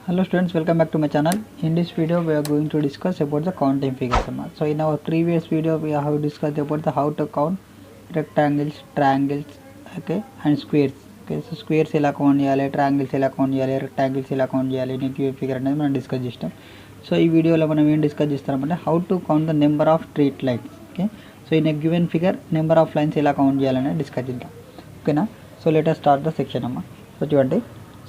Hello students, welcome back to my channel. In this video we are going to discuss about the counting figures. So in our previous video we have discussed about the how to count rectangles, triangles, okay, and squares. Okay, so squares ఎలా count చేయాలి, triangles ఎలా count చేయాలి, rectangles ఎలా count చేయాలి, given figure అనేది మనం discuss చేస్తాం. So ఈ వీడియోలో మనం ఏం డిస్కస్ చేస్తామంటే how to count the number of street lines. Okay, so in a given figure number of lines ఎలా కౌంట్ చేయాలని డిస్కస్ చేద్దాం. ఓకేనా, so let us start the section అమ్మ. సో చూడండి,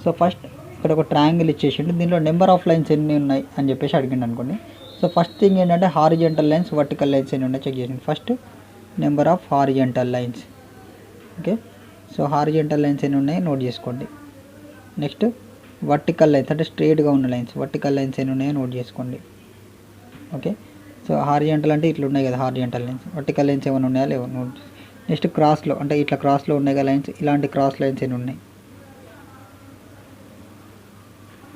సో ఫస్ట్ ఇక్కడ ఒక ట్రయాంగిల్ ఇచ్చేసిండు, దీనిలో నెంబర్ ఆఫ్ లైన్స్ ఎన్ని ఉన్నాయి అని చెప్పేసి అడిగిండు అనుకోండి. సో ఫస్ట్ థింగ్ ఏంటంటే హారిజెంటల్ లైన్స్, వర్టికల్ లైన్స్ ఎన్ని ఉన్నాయి చెక్ చేయండి. First number of horizontal lines. Okay, so horizontal lines ఎన్ని ఉన్నాయి నోట్ చేసుకోండి. నెక్స్ట్ వర్టికల్ లైన్స్ అంటే స్ట్రేట్గా ఉన్న లైన్స్, వర్టికల్ లైన్స్ ఎన్ని ఉన్నాయో నోట్ చేసుకోండి. ఓకే, సో హారిజెంటల్ అంటే ఇట్లా ఉన్నాయి కదా హారిజెంటల్ లైన్స్, వర్టికల్ లైన్స్ ఏమైనా ఉన్నాయా లేవు నోట్. నెక్స్ట్ క్రాస్లో అంటే ఇట్లా క్రాస్లో ఉన్నాయి కదా లైన్స్, ఇలాంటి క్రాస్ లైన్స్ ఎన్ని ఉన్నాయి.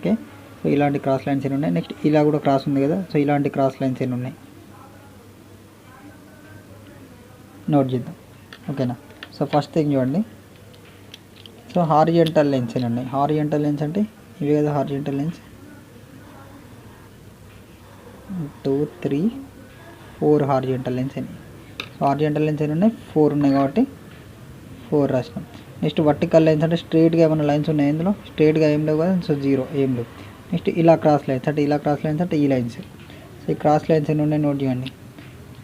ఓకే, సో ఇలాంటి క్రాస్ లైన్స్ ఎన్ని ఉన్నాయి. నెక్స్ట్ ఇలా కూడా క్రాస్ ఉంది కదా, సో ఇలాంటి క్రాస్ లైన్స్ ఎన్ని ఉన్నాయి నోట్ చేద్దాం. ఓకేనా, సో ఫస్ట్ థింగ్ చూడండి, సో హారిజెంటల్ లైన్స్ ఎన్ని ఉన్నాయి. హారిజెంటల్ లైన్స్ అంటే ఇవి కదా హారిజెంటల్ లైన్స్, 2 3 4 హారిజెంటల్ లైన్స్ ఎన్ని. సో హారిజెంటల్ లైన్స్ ఎన్ని ఉన్నాయి, 4 ఉన్నాయి కాబట్టి 4 రాసినాం. నెక్స్ట్ వర్టికల్ లైన్స్ అంటే స్ట్రేట్గా ఏమైనా లైన్స్ ఉన్నాయి ఇందులో, స్ట్రేట్గా ఏం లేవు కదా, సో 0 ఏం లేవు. నెక్స్ట్ ఇలా క్రాస్ లైన్స్ అంటే ఇలా క్రాస్ లైన్స్ అంటే ఈ లైన్స్. సో ఈ క్రాస్ లైన్స్ ఎన్ని ఉన్నాయి నోట్ చేయండి.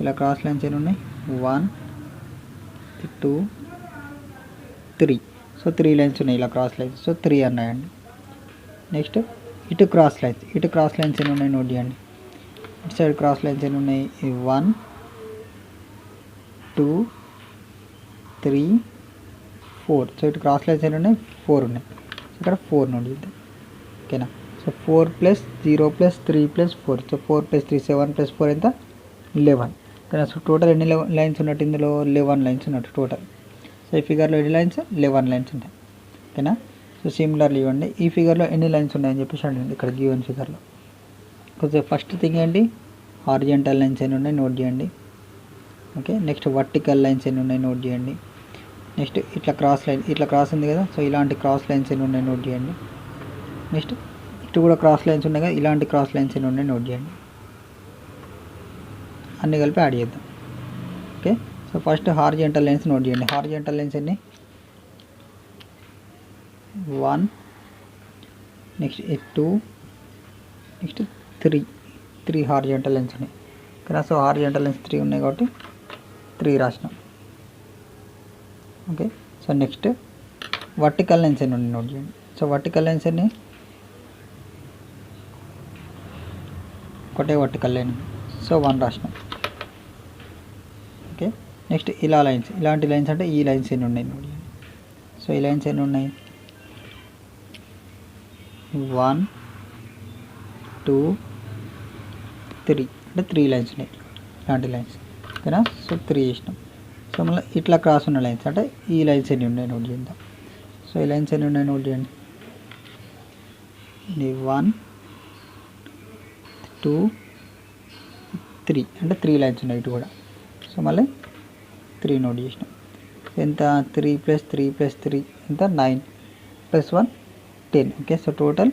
ఇలా క్రాస్ లైన్స్ ఎన్ని ఉన్నాయి, 1 2 3. సో 3 లైన్స్ ఉన్నాయి ఇలా క్రాస్ లైన్స్, సో 3 అన్నాయండి. నెక్స్ట్ ఇటు క్రాస్ లైన్స్, ఇటు క్రాస్ లైన్స్ ఎన్ని ఉన్నాయి నోట్ చేయండి. ఇటు సైడ్ క్రాస్ లైన్స్ ఎన్ని ఉన్నాయి, 1 2 3 4. సో ఇటు క్రాస్ లైన్స్ ఎన్ని ఉన్నాయి, 4 ఉన్నాయి. సో ఇక్కడ 4 నోట్ చేద్దాం. ఓకేనా, సో 4 + 0 + 3 + 4. సో 4 + 3 7 + 4 ఎంత 11. ఓకేనా, సో టోటల్ ఎన్ని లైన్స్ ఉన్నట్టు ఇందులో 11 లైన్స్ ఉన్నట్టు టోటల్. సో ఈ ఫిగర్లో ఎన్ని లైన్స్ 11 లైన్స్ ఉంటాయి. ఓకేనా, సో సిమిలర్లీ ఇవ్వండి ఈ ఫిగర్లో ఎన్ని లైన్స్ ఉన్నాయని చెప్పేసి అడిగింది ఇక్కడ గివెన్ ఫిగర్లో. కొంచెం ఫస్ట్ థింగ్ ఏంటి, హారిజెంటల్ లైన్స్ ఎన్ని ఉన్నాయి నోట్ చేయండి. ఓకే, నెక్స్ట్ వర్టికల్ లైన్స్ ఎన్ని ఉన్నాయి నోట్ చేయండి. నెక్స్ట్ ఇట్లా క్రాస్ లైన్, ఇట్లా క్రాస్ ఉంది కదా, సో ఇలాంటి క్రాస్ లైన్స్ ఎన్ని ఉన్నాయి నోట్ చేయండి. నెక్స్ట్ ఇటు కూడా క్రాస్ లైన్స్ ఉన్నాయి కదా, ఇలాంటి క్రాస్ లైన్స్ ఎన్ని ఉన్నాయి నోట్ చేయండి. అన్నీ కలిపి యాడ్ చేద్దాం. Okay, so first horizontal lines note చేయండి. హారిజెంటల్ లైన్స్ ఎన్ని, 1, నెక్స్ట్ 2, నెక్స్ట్ 3 హారిజెంటల్ లైన్స్ ఉన్నాయి. ఓకేనా, సో హారిజెంటల్ లైన్స్ 3 ఉన్నాయి కాబట్టి 3 రాసినాం. Okay, so next vertical lines ఎన్ని ఉన్నాయి నోట్ చేయండి. సో వర్టికల్ లైన్స్ ఎన్ని, ఒకటే వర్టికల్ లైన్, సో 1 రాసినాం. ఓకే, నెక్స్ట్ ఇలా లైన్స్, ఇలాంటి లైన్స్ అంటే ఈ లైన్స్ ఎన్ని ఉన్నాయి నోట్ చేయండి. సో ఈ లైన్స్ ఎన్ని ఉన్నాయి, 1 2 3 అంటే 3 లైన్స్ ఉన్నాయి ఇలాంటి లైన్స్. ఓకేనా, సో 3 చేసినాం. సో మళ్ళీ ఇట్లా క్రాస్ ఉన్న లైన్స్ అంటే ఈ లైన్స్ ఎన్ని ఉన్నాయి నోట్ చేద్దాం. సో ఈ లైన్స్ ఎన్ని ఉన్నాయి నోట్ చేయండి. 1 2 3 అంటే 3 లైన్స్ ఉన్నాయి ఇటు కూడా. సో మళ్ళీ 3 నోట్ చేసినాం. ఎంత 3 + 3 + 3 ఎంత 9 + 1 10. ఓకే, సో టోటల్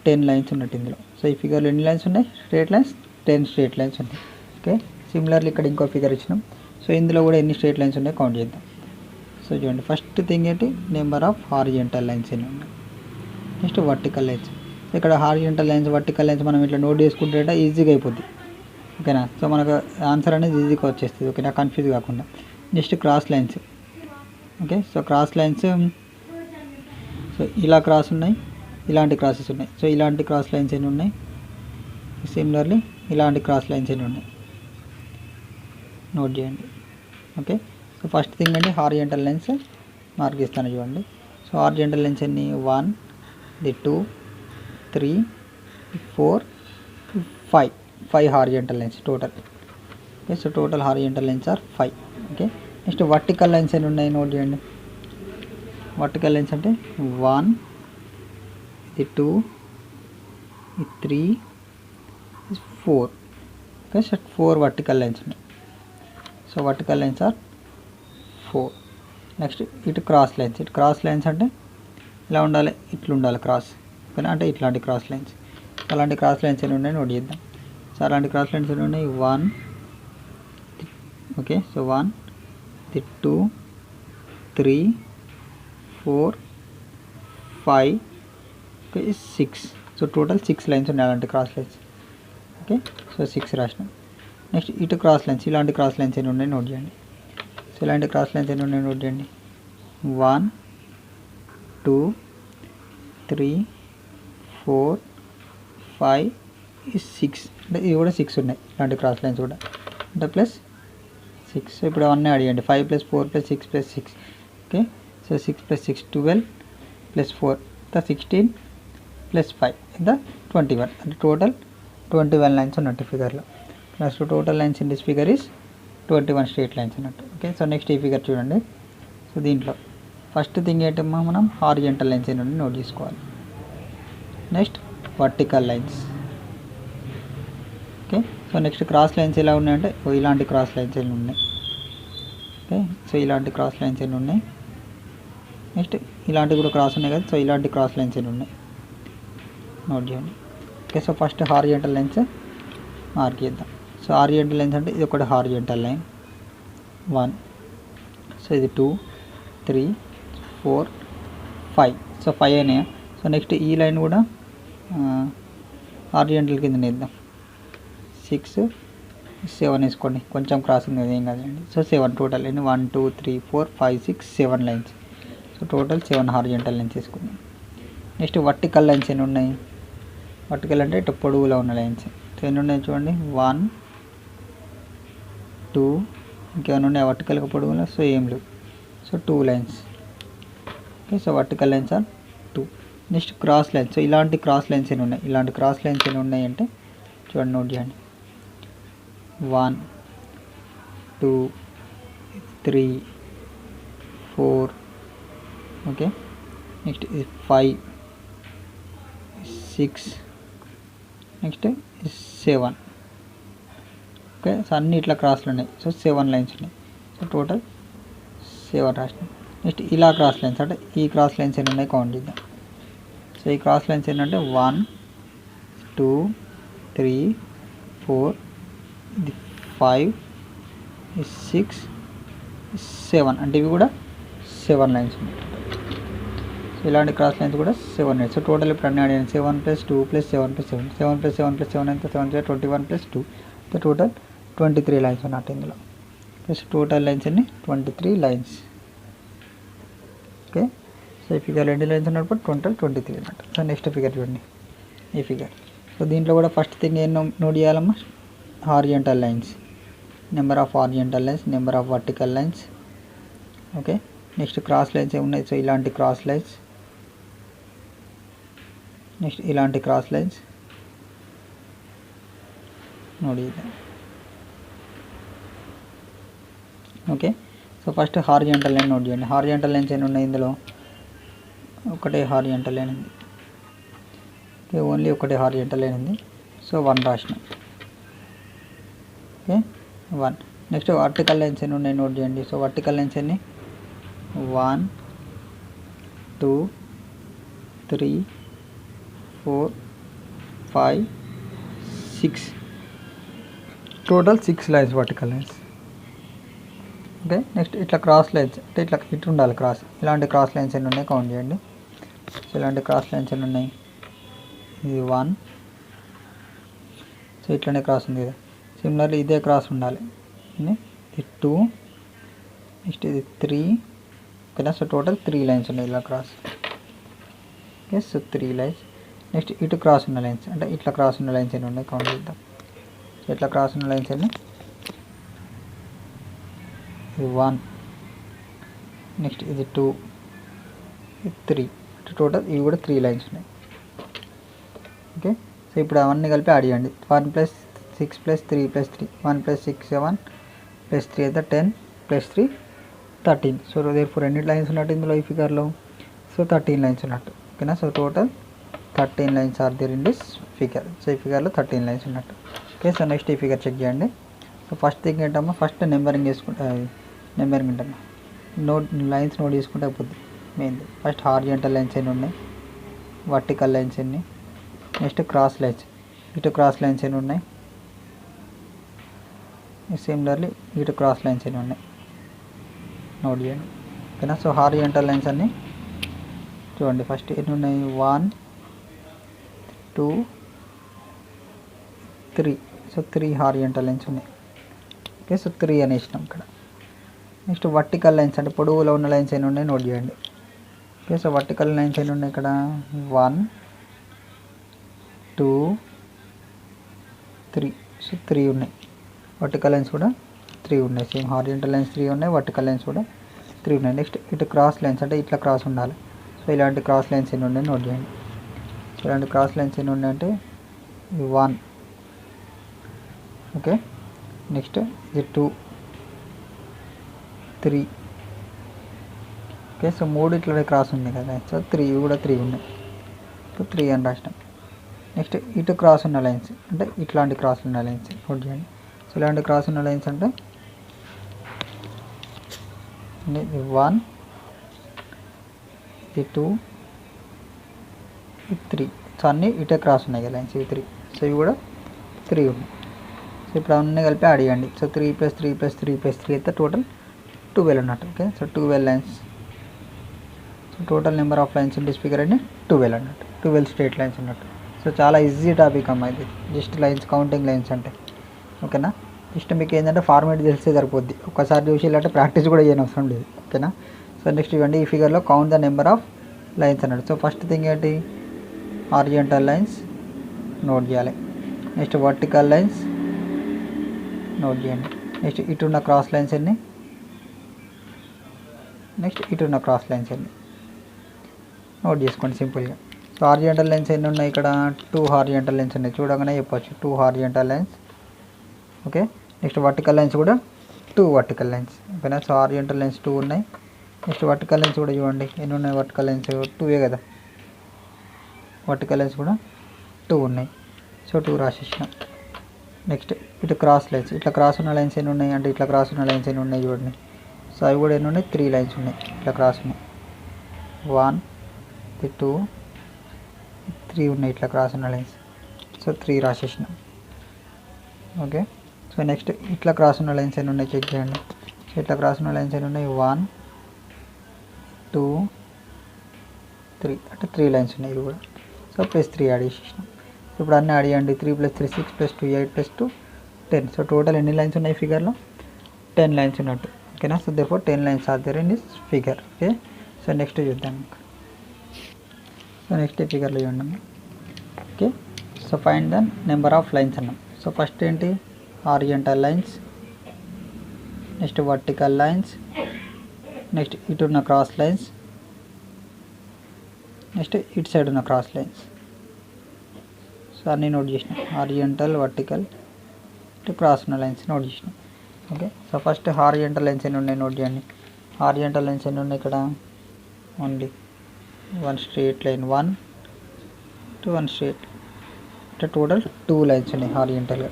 10 లైన్స్ ఉన్నట్టు ఇందులో. సో ఈ ఫిగర్లో ఎన్ని లైన్స్ ఉన్నాయి, స్ట్రేట్ లైన్స్ 10 స్ట్రేట్ లైన్స్ ఉన్నాయి. ఓకే, సిమిలర్లీ ఇక్కడ ఇంకో ఫిగర్ ఇచ్చినాం. సో ఇందులో కూడా ఎన్ని స్ట్రేట్ లైన్స్ ఉన్నాయి కౌంట్ చేద్దాం. సో చూడండి, ఫస్ట్ థింగ్ ఏంటి, నెంబర్ ఆఫ్ హారిజెంటల్ లైన్స్ ఎన్ని ఉన్నాయి. నెక్స్ట్ వర్టికల్ లైన్స్, ఇక్కడ హారిజెంటల్ లైన్స్ వర్టికల్ లైన్స్ మనం ఇట్లా నోట్ చేసుకుంటే ఈజీగా అయిపోద్ది. ఓకేనా, సో మనకు ఆన్సర్ అనేది ఈజీగా వచ్చేస్తుంది. ఓకేనా, కన్ఫ్యూజ్ కాకుండా. Next cross lines. Okay, so cross lines, so ఇలా క్రాస్ ఉన్నాయి, ఇలాంటి క్రాసెస్ ఉన్నాయి. సో ఇలాంటి క్రాస్ లైన్స్ ఎన్ని ఉన్నాయి, సిమిలర్లీ ఇలాంటి క్రాస్ లైన్స్ ఎన్ని ఉన్నాయి నోట్ చేయండి. ఓకే, సో ఫస్ట్ థింగ్ అంటే హారిజెంటల్ లైన్స్ మార్క్ ఇస్తాను చూడండి. సో హారిజెంటల్ లైన్స్ ఎన్ని, 1 2 3 4 5 horizontal lines total. Okay, so total horizontal lines are 5. Okay, next vertical lines ఎన్ని ఉన్నాయి నోట్ చేయండి. వర్టికల్ లైన్స్ అంటే 1 2 3 4. ఓకే, సో 4 వర్టికల్ లైన్స్ ఉన్నాయి. So vertical lines are 4. Next ఇటు cross lines, ఇటు క్రాస్ లైన్స్ అంటే ఇలా ఉండాలి, ఇట్లా ఉండాలి క్రాస్. ఓకేనా, అంటే ఇట్లాంటి క్రాస్ లైన్స్. అలాంటి క్రాస్ లైన్స్ ఎన్ని ఉన్నాయి నోట్ చేద్దాం. సో అలాంటి క్రాస్ లైన్స్ ఎన్ని ఉన్నాయి, 1, okay. So 1, 2, 3, 4, 5, okay, 6. So total 6 lines ఉన్నాయి అలాంటి క్రాస్ లైన్స్. ఓకే, సో 6 రాసినాం. నెక్స్ట్ ఇటు క్రాస్ లైన్స్, ఇలాంటి క్రాస్ లైన్స్ ఎన్ని ఉన్నాయి నోట్ చేయండి. సో ఇలాంటి క్రాస్ లైన్స్ ఎన్ని ఉన్నాయి నోట్ చేయండి. 1, 2, 3, 4, 5, 6. అంటే ఇవి కూడా 6 ఉన్నాయి ఇలాంటి క్రాస్ లైన్స్ కూడా, అంటే ప్లస్ 6. సో ఇప్పుడు అవన్నీ అడిగండి. 5 + 4 + 6 + 6. ఓకే, సో 6 + 6 12 + 4 ఎంత 16 + 5 ఎంత 21. అంటే టోటల్ 21 లైన్స్ ఉన్నట్టు ఫిగర్లో. Next total lines in this figure is 21 straight lines అన్నట్టు. ఓకే, సో నెక్స్ట్ ఈ ఫిగర్ చూడండి. సో దీంట్లో ఫస్ట్ థింగ్ ఏంటమ్మా, మనం హారిజంటల్ లైన్స్ ఏంటంటే నోట్ చేసుకోవాలి. Next vertical lines. Okay, so next cross lines ఎలా ఉన్నాయంటే ఇలాంటి క్రాస్ లైన్స్ ఎన్ని ఉన్నాయి. ఓకే, సో ఇలాంటి క్రాస్ లైన్స్ ఎన్ని ఉన్నాయి. నెక్స్ట్ ఇలాంటి కూడా క్రాస్ ఉన్నాయి కదా, సో ఇలాంటి క్రాస్ లైన్స్ ఎన్ని ఉన్నాయి నోట్ చేయండి. Okay, so first horizontal lines mark చేద్దాం. సో హారిజంటల్ లైన్స్ అంటే ఇది ఒకటి హారిజంటల్ లైన్ 1, సో ఇది 2, 3, 4, 5. సో 5 అయినాయా. సో నెక్స్ట్ ఈ లైన్ కూడా హారిజంటల్ కింద వేద్దాం. 6, 7 వేసుకోండి, కొంచెం క్రాసింగ్ ఏం కాదండి. సో 7 టోటల్ అండి. 1, 2, 3, 4, 5, 6, 7 lines. So total 7 horizontal lines వేసుకుందాం. నెక్స్ట్ వర్టికల్ లైన్స్ ఎన్ని ఉన్నాయి. వర్టికల్ అంటే ఇటు పొడవులో ఉన్న లైన్స్ ఎన్ని ఉన్నాయి చూడండి. 1, 2, ఇంకేమైనా ఉన్నాయి వర్టికల్గా పొడవులో. సో ఏం లేవు. So 2 lines. Okay, so vertical lines are 2. Next cross lines. So ఇలాంటి క్రాస్ లైన్స్ ఎన్ని ఉన్నాయి. ఇలాంటి క్రాస్ లైన్స్ ఎన్ని ఉన్నాయి అంటే చూడండి నోట్ చేయండి. 1, 2, 3, 4, okay. Next 5, 6, next 7. Okay, so అన్ని ఇట్లా క్రాస్లు ఉన్నాయి. సో 7 లైన్స్ ఉన్నాయి. సో టోటల్ 7 రాసినాం. నెక్స్ట్ ఇలా క్రాస్ లైన్స్ అంటే ఈ క్రాస్ లైన్స్ ఎన్ని ఉన్నాయి కౌంట్ చేద్దాం. సో ఈ క్రాస్ లైన్స్ ఏంటంటే 1, 2, 3, 4, 5, 6, 7. అంటే ఇవి కూడా 7 లైన్స్ ఉన్నాయి. సో ఇలాంటి క్రాస్ లైన్స్ కూడా 7 ఉన్నాయి. సో టోటల్ ఇప్పుడు అన్నీ అడిగాను. 7 + 2 + 7 + 7, 7 + 7 + 7 ఎంత 7 + 21 + 2. సో టోటల్ 23 లైన్స్ ఉన్నట్టు ఇందులో. ప్లస్ టోటల్ లైన్స్ అన్ని 23 లైన్స్. ఓకే, సో ఈ ఫిగర్ ఎన్ని లైన్స్ ఉన్నప్పుడు టోటల్ 23 అన్నట్టు. సో నెక్స్ట్ ఫిగర్ చూడండి, ఈ ఫిగర్. సో దీంట్లో కూడా ఫస్ట్ థింగ్ ఏం నోట్ చేయాలమ్మా, horizontal lines, number of horizontal lines, number of vertical lines. Okay, next cross lines ఏమున్నాయి. సో ఇలాంటి క్రాస్ లైన్స్, నెక్స్ట్ ఇలాంటి క్రాస్ లైన్స్ నోట్ చేద్దాం. Okay, so first horizontal line note చేయండి. Horizontal lines ఎన్ని ఉన్నాయి ఇందులో, ఒకటే హారిజంటల్ లైన్ ఉంది. ఓకే, ఓన్లీ ఒకటే హారిజంటల్ లైన్ ఉంది. సో 1 రాసినాం. ఓకే 1. నెక్స్ట్ వర్టికల్ లైన్స్ ఎన్ని ఉన్నాయి నోట్ చేయండి. సో వర్టికల్ లైన్స్ ఎన్ని, 1, 2, 3, 4, 5, 6. Total 6 lines vertical lines. Okay, next ఇట్లా క్రాస్ లైన్స్ అంటే ఇట్లా ఇటు ఉండాలి క్రాస్. ఇలాంటి క్రాస్ లైన్స్ ఎన్ని ఉన్నాయి కౌంట్ చేయండి. సో ఇలాంటి క్రాస్ లైన్స్ ఎన్ని ఉన్నాయి, ఇది 1. సో ఇట్లనే క్రాస్ ఉంది కదా. సిమిలర్లీ ఇదే క్రాస్ ఉండాలి. ఇది 2, నెక్స్ట్ ఇది 3. ఓకేనా, సో టోటల్ 3 లైన్స్ ఉన్నాయి ఇలా cross. Okay, so 3 lines. Next ఇటు క్రాస్ ఉన్న లైన్స్ అంటే ఇట్లా క్రాస్ ఉన్న లైన్స్ ఎన్ని ఉన్నాయి కౌంట్ చేద్దాం. సో ఇట్లా క్రాస్ ఉన్న లైన్స్ ఎన్ని, ఇది 1, నెక్స్ట్ ఇది 2, ఇది 3. టోటల్ ఇవి కూడా 3 లైన్స్ ఉన్నాయి. ఓకే, సో ఇప్పుడు అవన్నీ కలిపి యాడ్ చేయండి. 1 + 6 + 3 + 3, 1 + 6 7 + 3 అయితే 10 + 3 13. సో దేర్ఫోర్ ఎన్ని లైన్స్ ఉన్నట్టు ఇందులో ఈ ఫిగర్లో, సో 13 లైన్స్ ఉన్నట్టు. ఓకేనా, so total 13 lines are there in this figure. So ఈ ఫిగర్లో 13 లైన్స్ ఉన్నట్టు. ఓకే, సో నెక్స్ట్ ఈ ఫిగర్ చెక్ చేయండి. సో ఫస్ట్ థింగ్ ఏంటమ్మా, ఫస్ట్ నెంబరింగ్ చేసుకుంటే నెంబరింగ్ ఏంటమ్మా లైన్స్ నోట్ చేసుకుంటే అయిపోద్ది మెయిన్. ఫస్ట్ హారిజంటల్ లైన్స్ ఎన్ని ఉన్నాయి, వర్టికల్ లైన్స్ ఎన్ని, నెక్స్ట్ క్రాస్ లైన్స్, ఇటు క్రాస్ లైన్స్ ఎన్ని ఉన్నాయి, సిమిలర్లీ ఇటు క్రాస్ లైన్స్ ఎన్ని ఉన్నాయి నోట్ చేయండి. ఓకేనా. సో హారిజంటల్ లైన్స్ అన్నీ చూడండి. ఫస్ట్ ఎన్ని ఉన్నాయి, 1 2 3. సో 3 హారిజంటల్ లైన్స్ ఉన్నాయి. ఓకే. సో 3 అనేసినాం ఇక్కడ. నెక్స్ట్ వర్టికల్ లైన్స్ అంటే పొడవులో ఉన్న లైన్స్ ఎన్ని ఉన్నాయి నోట్ చేయండి. ఓకే. సో వర్టికల్ లైన్స్ ఎన్ని ఉన్నాయి ఇక్కడ, 1 2 3. సో 3 ఉన్నాయి. వర్టికల్ లైన్స్ కూడా 3 ఉన్నాయి. సేమ్ హారిజంటల్ లైన్స్ 3 ఉన్నాయి, వర్టికల్ లైన్స్ కూడా 3 ఉన్నాయి. నెక్స్ట్ ఇటు క్రాస్ లైన్స్ అంటే ఇట్లా క్రాస్ ఉండాలి. సో ఇలాంటి క్రాస్ లైన్స్ ఎన్ని ఉన్నాయి నోట్ చేయండి. సో ఇలాంటి క్రాస్ లైన్స్ ఎన్ని ఉన్నాయి అంటే 1. ఓకే. నెక్స్ట్ ఇది 2 3. ఓకే. సో 3 ఇట్లా క్రాస్ ఉంది కదా, సో 3 కూడా 3 ఉన్నాయి. సో 3 అని రాసినాం. నెక్స్ట్ ఇటు క్రాస్ ఉన్న లైన్స్ అంటే ఇట్లాంటి క్రాస్ ఉన్న లైన్స్ నోట్ చేయండి. సో ఇలాంటి క్రాస్ ఉన్న లైన్స్ అంటే ఇది 1 ఇది 2 ఇది 3. సో అన్నీ ఇటే క్రాస్ ఉన్నాయి కదా లైన్స్, ఇవి 3. సో ఇవి కూడా 3 ఉన్నాయి. సో ఇప్పుడు అన్నీ కలిపి యాడ్ చేయండి. సో 3 + 3 + 3 + 3 అయితే టోటల్ 12 అన్నట్టు. Okay. So 12 lines. So total number of lines in this figure అని 12 అన్నట్టు, 12 స్ట్రేట్ లైన్స్ అన్నట్టు. సో చాలా ఈజీ టాపిక్ అమ్మా ఇది, జస్ట్ లైన్స్ కౌంటింగ్ లైన్స్ అంటే. ఓకేనా. జస్ట్ మీకు ఏంటంటే ఫార్మేట్ తెలిస్తే సరిపోద్ది, ఒక్కసారి చూసి ఇలాంటి ప్రాక్టీస్ కూడా చేయని అవసరం లేదు. ఓకేనా. సో నెక్స్ట్ ఇవ్వండి, ఈ ఫిగర్లో count the number of lines అన్నాడు. సో ఫస్ట్ థింగ్ ఏంటి, హారిజంటల్ లైన్స్ నోట్ చేయాలి. నెక్స్ట్ వర్టికల్ లైన్స్ నోట్ చేయండి. నెక్స్ట్ ఇటున్న క్రాస్ లైన్స్ ఎన్ని, నెక్స్ట్ ఇటున్న క్రాస్ లైన్స్ ఎన్ని నోట్ చేసుకోండి సింపుల్గా. సో హారిజంటల్ లైన్స్ ఎన్ని ఉన్నాయి ఇక్కడ, 2 హారిజంటల్ లైన్స్ ఉన్నాయి. చూడగానే చెప్పొచ్చు 2 horizontal lines. Okay. Next vertical lines కూడా 2 వర్టికల్ లైన్స్. ఓకేనా. సో హారిజంటల్ లైన్స్ 2 ఉన్నాయి. నెక్స్ట్ వర్టికల్ లైన్స్ కూడా చూడండి ఎన్ని ఉన్నాయి, వర్టికల్ లైన్స్ 2 కదా, వర్టికల్ లైన్స్ కూడా 2 ఉన్నాయి. సో 2 రాసేసినాం. నెక్స్ట్ ఇటు క్రాస్ లైన్స్, ఇట్లా క్రాస్ ఉన్న లైన్స్ ఎన్ని ఉన్నాయి అంటే ఇట్లా క్రాస్ ఉన్న లైన్స్ ఎన్ని ఉన్నాయి చూడండి. సో అవి కూడా ఎన్ని ఉన్నాయి, 3 లైన్స్ ఉన్నాయి ఇట్లా క్రాస్ ఉన్నాయి. 1 2 3 ఉన్నాయి ఇట్లా క్రాస్ ఉన్న లైన్స్. సో 3 రాసేసినాం. ఓకే. సో నెక్స్ట్ ఇట్లా క్రాస్ ఉన్న లైన్స్ ఎన్ని ఉన్నాయి చెక్ చేయండి. సో ఇట్లా క్రాస్ ఉన్న లైన్స్ ఎన్ని ఉన్నాయి, 1 2 3 అంటే 3 లైన్స్ ఉన్నాయి ఇవి కూడా. సో +3 యాడ్ చేసేసినాం. ఇప్పుడు అన్నీ యాడ్ చేయండి. 3 + 3 6 + 2 8 + 2 10. సో టోటల్ ఎన్ని లైన్స్ ఉన్నాయి ఫిగర్లో, 10 లైన్స్ ఉన్నట్టు. ఓకేనా. So therefore 10 lines are there in this figure. Okay. So next చూద్దాం. సో నెక్స్ట్ ఫిగర్లో చూడండి. Okay. So find the number of lines అన్నాం. సో ఫస్ట్ ఏంటి, horizontal lines, next vertical lines, next ఇటు ఉన్న క్రాస్ లైన్స్, నెక్స్ట్ ఇటు side ఉన్న cross lines. So అన్నీ నోట్ చేసినాం, హారిజంటల్ వర్టికల్ ఇటు క్రాస్ ఉన్న లైన్స్ నోట్ చేసినాం. Okay. So first horizontal lines ఎన్ని ఉన్నాయి నోట్ చేయండి. హారిజంటల్ లైన్స్ ఎన్ని ఉన్నాయి ఇక్కడ, only 1 straight line, 1 to 1 straight అంటే టోటల్ 2 లైన్స్ ఉన్నాయి హారిజంటల్గా.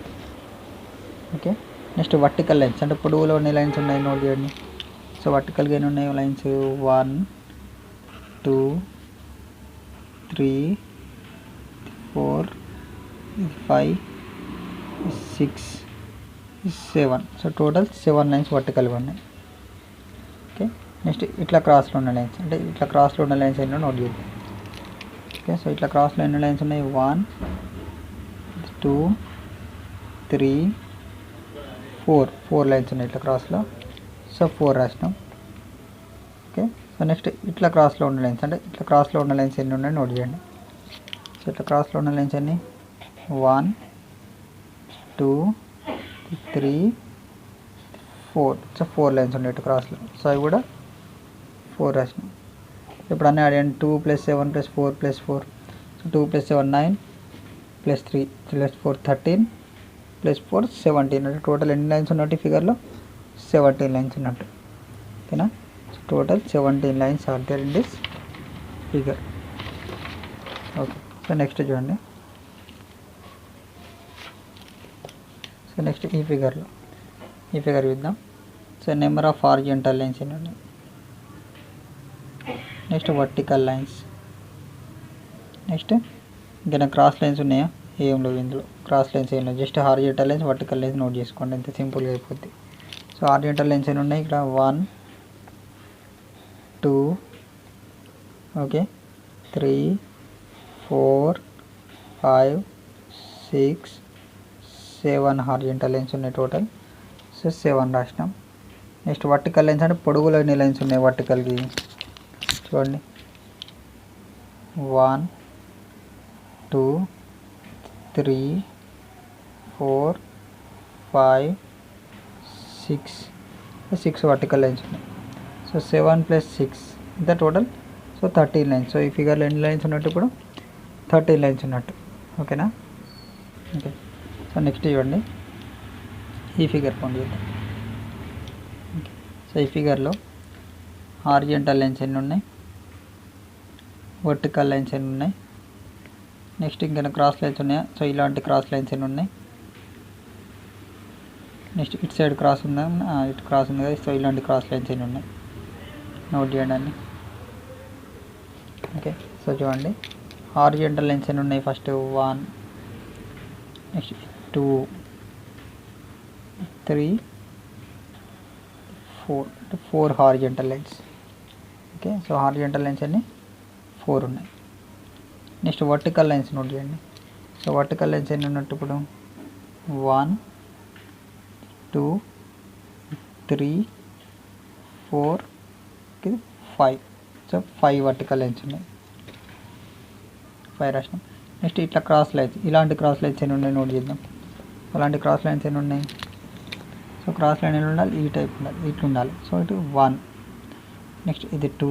ఓకే. నెక్స్ట్ వర్టికల్ లైన్స్ అంటే పొడవులో ఉన్న లైన్స్ ఉన్నాయి నోట్ చేయండి. సో వర్టికల్గా ఎన్ని ఉన్నాయి లైన్స్, 1 2 3 4 5 6 7. సో టోటల్ 7 లైన్స్ వర్టికల్గా ఉన్నాయి. ఓకే. నెక్స్ట్ ఇట్లా క్రాస్లో ఉన్న లైన్స్ అంటే ఇట్లా క్రాస్లో ఉన్న లైన్స్ ఎన్నో నోట్ చేద్దాం. ఓకే. సో ఇట్లా క్రాస్లో ఎన్ని లైన్స్ ఉన్నాయి, 1 2 3 4 లైన్స్ ఉన్నాయి ఇట్లా క్రాస్లో. సో 4 రాసినాం. ఓకే. సో నెక్స్ట్ ఇట్లా క్రాస్లో ఉన్న లైన్స్ అంటే ఇట్లా క్రాస్లో ఉన్న లైన్స్ ఎన్ని ఉన్నాయి నోట్ చేయండి. సో ఇట్లా క్రాస్లో ఉన్న లైన్స్ ఎన్ని, 1 2 3 4. సో 4 లైన్స్ ఉన్నాయి ఇటు క్రాస్లో. సో అవి కూడా 4 రాసినాం. ఇప్పుడు అన్నీ అడిగాను, 2 + 7 + 4 + 4. సో 2 + 7 9 + 3 + 4 13 + 4 17. అంటే టోటల్ ఎన్ని లైన్స్ ఉన్నట్టు ఫిగర్లో, 17 లైన్స్ ఉన్నట్టు. ఓకేనా. So total 17 lines are there in this figure. Okay. So next చూడండి. సో నెక్స్ట్ ఈ ఫిగర్ చూద్దాం. So number of horizontal lines ఎన్ని ఉన్నాయి, నెక్స్ట్ వర్టికల్ లైన్స్, నెక్స్ట్ ఇంకా క్రాస్ లైన్స్ ఉన్నాయా? ఏం లేవు ఇందులో. క్రాస్ లైన్స్ ఏం లేవు, just horizontal lines vertical lines note చేసుకోండి, అంతే సింపుల్గా అయిపోద్ది. సో హారిజాంటల్ లైన్స్ ఎన్ని ఉన్నాయి ఇక్కడ? 1 2 ఓకే 3 4 5 6 7 హారిజాంటల్ లైన్స్ ఉన్నాయి టోటల్. సో 7 రాసినాం. నెక్స్ట్ వర్టికల్ లైన్స్ అంటే పొడుగులో ఎన్ని లైన్స్ ఉన్నాయి వర్టికల్కి చూడండి. 1 2 3 4 5 6 వర్టికల్ లైన్స్ ఉన్నాయి. సో 7 + 6 ఇంత టోటల్. So 13 lines. సో ఈ ఫిగర్లో ఎన్ని లైన్స్ ఉన్నట్టు? ఇప్పుడు 13 లైన్స్ ఉన్నట్టు. ఓకేనా? ఓకే. సో నెక్స్ట్ ఇవ్వండి ఈ ఫిగర్ పండి చేద్దాం. ఓకే. సో ఈ ఫిగర్లో హారిజాంటల్ లైన్స్ ఎన్ని ఉన్నాయి, వర్టికల్ లైన్స్ ఎన్ని ఉన్నాయి, నెక్స్ట్ ఇంకా క్రాస్ లైన్స్ ఉన్నాయా? సో ఇలాంటి క్రాస్ లైన్స్ ఎన్ని ఉన్నాయి, నెక్స్ట్ ఇటు సైడ్ క్రాస్ ఉందా? ఇటు క్రాస్ ఉంది కదా. సో ఇలాంటి క్రాస్ లైన్స్ ఎన్ని ఉన్నాయి నోట్ చేయండి అన్ని. ఓకే. సో చూడండి హారిజాంటల్ లైన్స్ ఎన్ని ఉన్నాయి? First 1 next 2 3 4 horizontal lines. Okay. So horizontal lines అన్ని 4 ఉన్నాయి. నెక్స్ట్ వర్టికల్ లైన్స్ నోట్ చేయండి. సో వర్టికల్ లైన్స్ ఎన్ని ఉన్నట్టు ఇప్పుడు? 1 2 3 4 5. సో 5 వర్టికల్ లైన్స్ ఉన్నాయి. 5 రాసినాం. నెక్స్ట్ ఇట్లా క్రాస్ లైన్స్, ఇలాంటి క్రాస్ లైన్స్ ఎన్ని ఉన్నాయి నోట్ చేద్దాం. అలాంటి క్రాస్ లైన్స్ ఎన్ని ఉన్నాయి? సో క్రాస్ లైన్ ఎన్ని ఉండాలి? ఈ టైప్ ఉండాలి, ఇట్లా ఉండాలి. సో ఇటు 1, నెక్స్ట్ ఇది 2,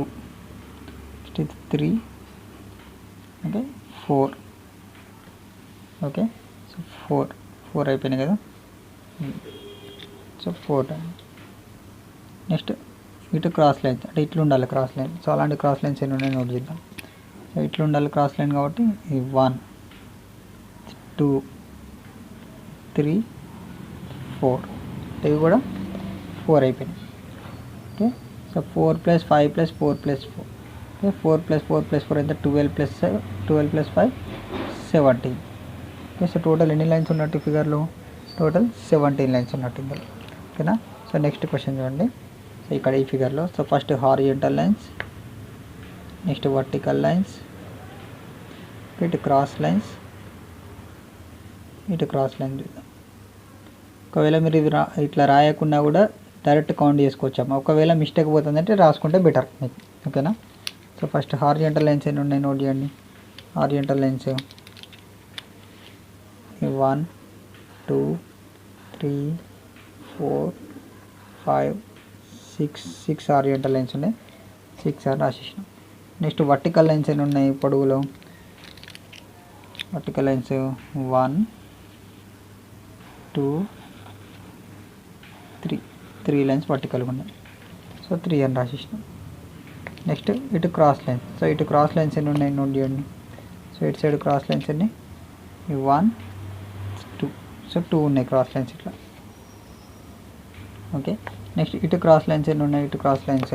నెక్స్ట్ ఇది 3, ఓకే 4. ఓకే. సో 4 అయిపోయినాయి కదా. సో 4. నెక్స్ట్ ఇటు క్రాస్ లైన్స్ అంటే ఇట్లా ఉండాలి క్రాస్ లైన్. సో అలాంటి క్రాస్ లైన్స్ ఎన్ని ఉన్నాయి నోట్ చేద్దాం. సో ఇట్లా ఉండాలి క్రాస్ లైన్ కాబట్టి ఈ 1 2 3 4 ఇవి కూడా 4 అయిపోయినాయి. ఓకే. సో 4 + 5 + 4 + 4 ఓకే 4 + 4 + 4 ఎంత? 12 + 5 17. ఓకే. సో టోటల్ ఎన్ని లైన్స్ ఉన్నట్టు ఫిగర్లో? టోటల్ 17 లైన్స్ ఉన్నట్టు ఇందులో. ఓకేనా? సో నెక్స్ట్ క్వశ్చన్ చూడండి. సో ఇక్కడ ఈ ఫిగర్లో so first horizontal lines, next vertical lines, ఇటు క్రాస్ లైన్స్, ఇటు క్రాస్ లైన్ చూద్దాం. ఒకవేళ మీరు ఇది ఇట్లా రాయకుండా కూడా డైరెక్ట్ కౌంట్ చేసుకోవచ్చాము. ఒకవేళ మిస్టేక్ పోతుందంటే రాసుకుంటే బెటర్ మీకు. ఓకేనా? సో ఫస్ట్ హారిజాంటల్ లైన్స్ ఎన్ని ఉన్నాయి నోట్ చేయండి. హారిజాంటల్ లైన్స్ 1 2 3 4 5 6 హారిజాంటల్ లైన్స్ ఉన్నాయి. 6 అని రాసేసినాం. నెక్స్ట్ వర్టికల్ లైన్స్ ఎన్ని ఉన్నాయి పొడుగులో? వర్టికల్ లైన్స్ 1 2 3 లైన్స్ వర్టికల్గా ఉన్నాయి. సో 3 అని రాసేసినాం. నెక్స్ట్ ఇటు క్రాస్ లైన్స్. సో ఇటు క్రాస్ లైన్స్ ఎన్ని ఉన్నాయి నోట్ చేయండి. సో ఇటు సైడ్ క్రాస్ లైన్స్ ఎన్ని? 1 2. సో 2 ఉన్నాయి క్రాస్ లైన్స్ ఇట్లా. ఓకే. నెక్స్ట్ ఇటు క్రాస్ లైన్స్ ఎన్ని ఉన్నాయి? ఇటు క్రాస్ లైన్స్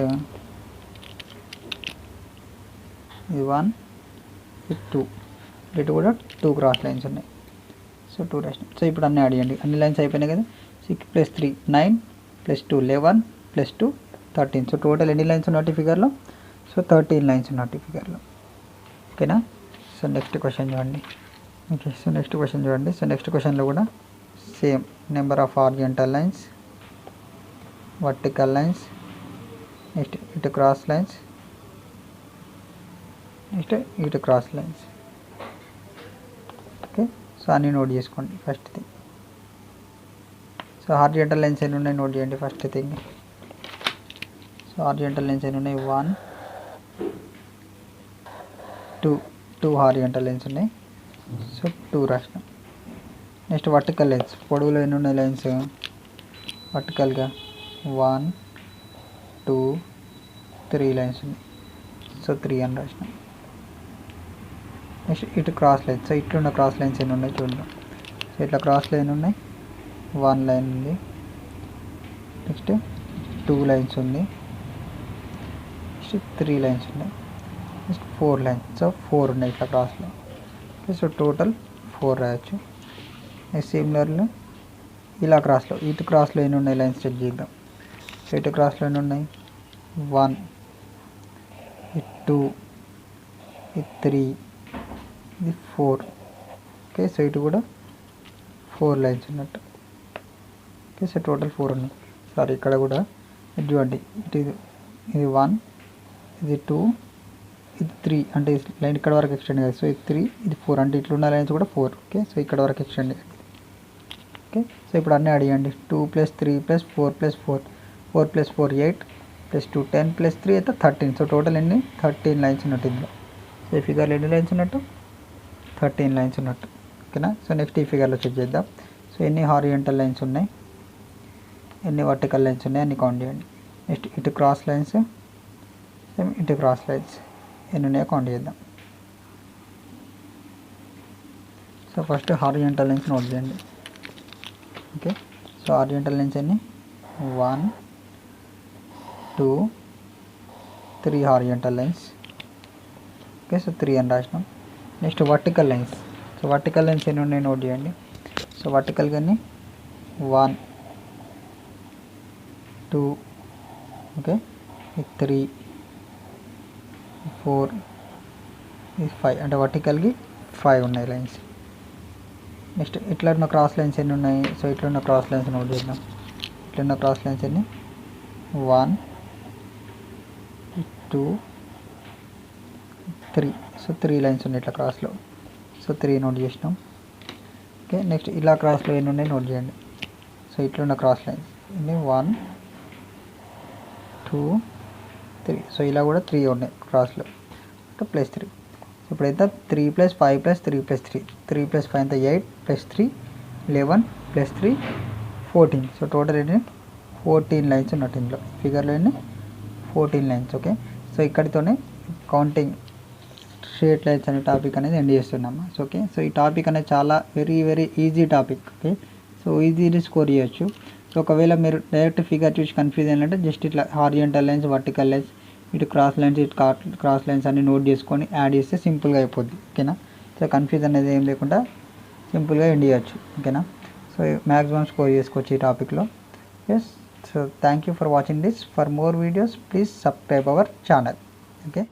ఇది 1 ఇది 2. ఇటు కూడా 2 క్రాస్ లైన్స్ ఉన్నాయి. సో 2 రాసినాం. సో ఇప్పుడు అన్నీ యాడ్ చేయండి. అన్ని లైన్స్ అయిపోయినాయి కదా. 6 + 3 9 + 2 11 + 2 13. సో టోటల్ ఎన్ని లైన్స్ ఉన్నట్టు ఫిగర్లో? సో 13 లైన్స్ ఉన్నట్టు ఫిగర్లో. ఓకేనా? సో నెక్స్ట్ క్వశ్చన్ చూడండి. ఓకే. సో నెక్స్ట్ క్వశ్చన్ చూడండి. సో నెక్స్ట్ క్వశ్చన్లో కూడా same number of horizontal lines, vertical lines, next ఇటు క్రాస్ లైన్స్, నెక్స్ట్ ఇటు క్రాస్ లైన్స్. ఓకే. సో అన్నీ నోట్ చేసుకోండి first thing. So horizontal lines ఎన్ని ఉన్నాయి నోట్ చేయండి first thing. So horizontal lines ఎన్ని ఉన్నాయి? 1 2 హారిజాంటల్ లైన్స్ ఉన్నాయి. సో 2 రాసినాం. నెక్స్ట్ వర్టికల్ లైన్స్ పొడవులో ఎన్ని ఉన్నాయి లైన్స్ వర్టికల్గా? 1 2 3 లైన్స్ ఉన్నాయి. సో 3 అని రాసినాం. నెక్స్ట్ ఇటు క్రాస్ లైన్స్. సో ఇట్లున్న క్రాస్ లైన్స్ ఎన్ని ఉన్నాయి చూడండి. సో ఇట్లా క్రాస్ లైన్ ఉన్నాయి, 1 లైన్ ఉంది, నెక్స్ట్ 2 లైన్స్ ఉంది, నెక్స్ట్ 3 లైన్స్ ఉన్నాయి. Next 4 lines. సో 4 ఉన్నాయి ఇట్లా క్రాస్లో. ఓకే, సో టోటల్ 4 రాయొచ్చు. నెక్స్ట్ సిమిలర్లీ ఇలా క్రాస్లో, ఇటు క్రాస్లో ఎన్ని ఉన్నాయి లైన్స్ చెక్ చేద్దాం. సో ఇటు క్రాస్లో ఎన్ని ఉన్నాయి, 1, 2, 3, 4. ఓకే, సో ఇటు కూడా 4 లైన్స్ ఉన్నట్టు. ఓకే, సో టోటల్ 4 ఉన్నాయి. సారీ, ఇక్కడ కూడా ఇది చూడండి, ఇది 1, ఇది 2, ఇది 3, అంటే లైన్ ఇక్కడ వరకు ఎక్స్టెండ్ కాదు. సో ఇది 3, ఇది 4, అంటే ఇట్లా ఉన్న లైన్స్ కూడా 4. ఓకే, సో ఇక్కడ వరకు ఎక్స్టెండ్. ఓకే, సో ఇప్పుడు అన్నీ అడిగండి. 2 + 3 + 4 + 4, 4 + 4 8 + 2 10 + 3 అయితే 13. సో టోటల్ ఎన్ని 13 లైన్స్ ఉన్నట్టు ఇందులో. సో ఈ ఫిగర్లో ఎన్ని లైన్స్ ఉన్నట్టు, 13 లైన్స్ ఉన్నట్టు. ఓకేనా. సో నెక్స్ట్ ఈ ఫిగర్లో చెక్ చేద్దాం. సో ఎన్ని హారిజంటల్ లైన్స్ ఉన్నాయి, ఎన్ని వర్టికల్ లైన్స్ ఉన్నాయి అన్ని కౌంట్ చేయండి. నెక్స్ట్ ఇటు క్రాస్ లైన్స్, ఇటు క్రాస్ లైన్స్ ఎన్ని ఉన్నాయో కౌంట్ చేద్దాం. So first horizontal lines note చేయండి. ఓకే, సో హారిజంటల్ లైన్స్ ఎన్ని, 1, 2, 3 హారిజంటల్ లైన్స్. ఓకే, సో 3 అని రాసినాం. Next vertical lines. So vertical lines ఎన్ని ఉన్నాయి నోట్ చేయండి. సో వర్టికల్గా 1, 2, ఓకే, 3, 4, 5, అంటే వర్టికల్కి 5 ఉన్నాయి లైన్స్. నెక్స్ట్ ఇట్లా ఉన్న క్రాస్ లైన్స్ ఎన్ని ఉన్నాయి. సో ఇట్లా ఉన్న క్రాస్ లైన్స్ నోట్ చేద్దాం. ఇట్లా ఉన్న క్రాస్ లైన్స్ ఎన్ని, 1, 2, 3. సో 3 లైన్స్ ఉన్నాయి ఇట్లా క్రాస్లో. సో 3 నోట్ చేసినాం. ఓకే, నెక్స్ట్ ఇలా క్రాస్లో ఎన్ని ఉన్నాయి నోట్ చేయండి. సో ఇట్లా ఉన్న క్రాస్ లైన్స్ ఎన్ని, 1, 2, 3. సో ఇలా కూడా 3 ఉన్నాయి క్రాస్లో, +3. సో ఇప్పుడైతే 3 + 5 + 3 + 3, 3 + 5 అయితే 8 + 3 11 + 3 14. సో టోటల్ ఎన్ని 14 లైన్స్ ఉన్నట్టు ఇందులో. ఫిగర్లో ఎన్ని 14 లైన్స్. ఓకే, సో ఇక్కడితోనే కౌంటింగ్ స్ట్రేట్ లైన్స్ అనే టాపిక్ అనేది ఎండ్ చేస్తున్నాము. సో ఓకే, సో ఈ టాపిక్ అనేది చాలా very easy topic. Okay, so easily score చేయొచ్చు. సో ఒకవేళ మీరు డైరెక్ట్ ఫిగర్ చూసి కన్ఫ్యూజ్ అయ్యాలంటే జస్ట్ ఇట్లా హారిజంటల్ లైన్స్, వర్టికల్ లైన్స్, ఇటు క్రాస్ లైన్స్, ఇటు క్రాస్ లైన్స్ అన్ని నోట్ చేసుకొని యాడ్ చేస్తే సింపుల్గా అయిపోద్ది. ఓకేనా. సో కన్ఫ్యూజ్ అనేది ఏం లేకుండా సింపుల్గా ఎండ్ చేయొచ్చు. ఓకేనా. సో మ్యాక్సిమం స్కోర్ చేసుకోవచ్చు ఈ టాపిక్లో. Yes, so thank you for watching this. For more videos please subscribe our channel. Okay.